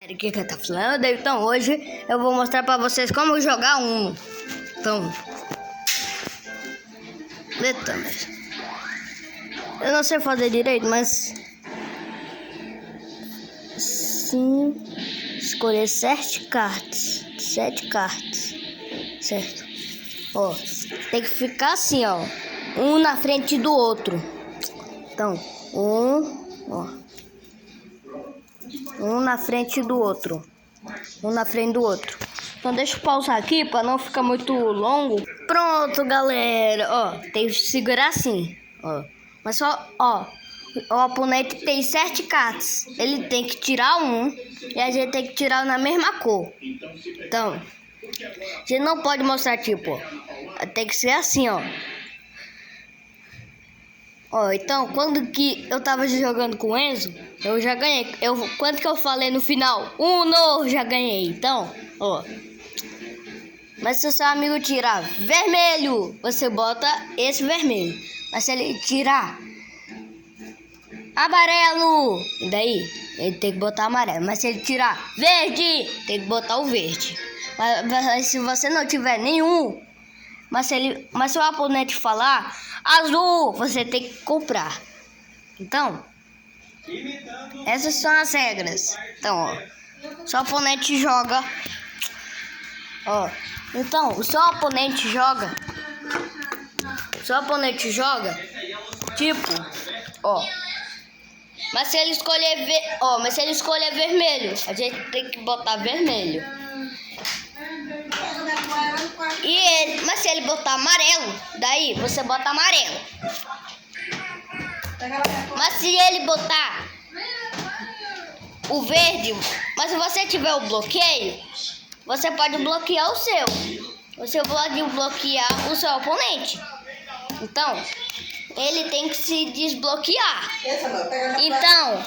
Aqui quem tá falando, então hoje eu vou mostrar pra vocês como jogar Uno. Então, eu não sei fazer direito, mas sim, escolher 7 cartas, certo? Ó, tem que ficar assim, ó, um na frente do outro. Então, um na frente do outro. Então deixa eu pausar aqui para não ficar muito longo. Pronto, galera. Ó, tem que segurar assim, ó. Mas só, ó, o oponente tem 7 cartas. Ele tem que tirar um e a gente tem que tirar na mesma cor. Então, a gente não pode mostrar tipo, ó, tem que ser assim, ó. Ó, então, quando que eu tava jogando com o Enzo, eu já ganhei. Quanto que eu falei no final? Uno, já ganhei. Então, ó. Mas se o seu amigo tirar vermelho, você bota esse vermelho. Mas se ele tirar amarelo, e daí? Ele tem que botar amarelo. Mas se ele tirar verde, tem que botar o verde. Mas se você não tiver nenhum, mas se o oponente falar azul, você tem que comprar. Então, essas são as regras. Então, ó, seu oponente joga. Ó, então, o seu oponente joga. Tipo, ó. Mas se ele escolher vermelho, a gente tem que botar vermelho. Mas se ele botar amarelo, daí você bota amarelo. Mas se ele botar o verde, mas se você tiver o bloqueio, você pode bloquear o seu. Você pode bloquear o seu oponente. Então, ele tem que se desbloquear. Então,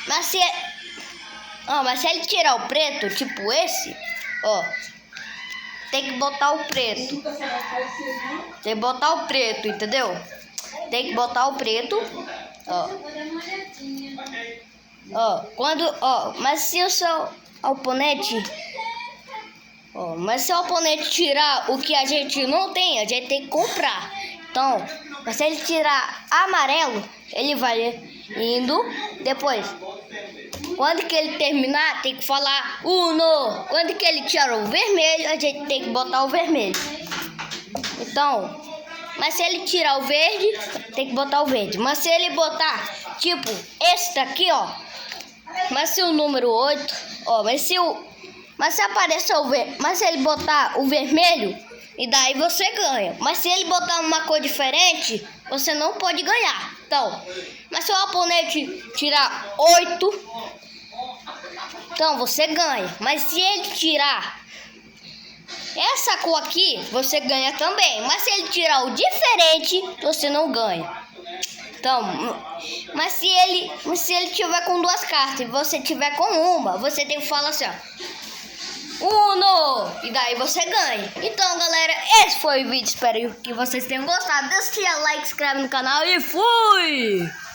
mas se ele tirar o preto, tipo esse, ó, tem que botar o preto. Tem que botar o preto, entendeu? Tem que botar o preto, ó. Mas se o seu oponente, tirar o que a gente não tem, a gente tem que comprar. Então, mas se ele tirar amarelo, ele vai indo. Depois, quando que ele terminar, tem que falar Uno. Quando que ele tirar o vermelho, a gente tem que botar o vermelho. Então, mas se ele tirar o verde, tem que botar o verde. Mas se ele botar, tipo, esse daqui, ó. Mas se o número 8, ó, mas se aparecer o verde, mas se ele botar o vermelho, e daí você ganha. Mas se ele botar uma cor diferente, você não pode ganhar. Então, mas se o oponente tirar 8, então você ganha. Mas se ele tirar essa cor aqui, você ganha também. Mas se ele tirar o diferente, você não ganha. Então, mas se ele tiver com 2 cartas e você tiver com uma, você tem que falar assim, ó, Uno! E daí você ganha. Então, galera, esse foi o vídeo. Espero que vocês tenham gostado. Deixa o like, inscreve no canal e fui!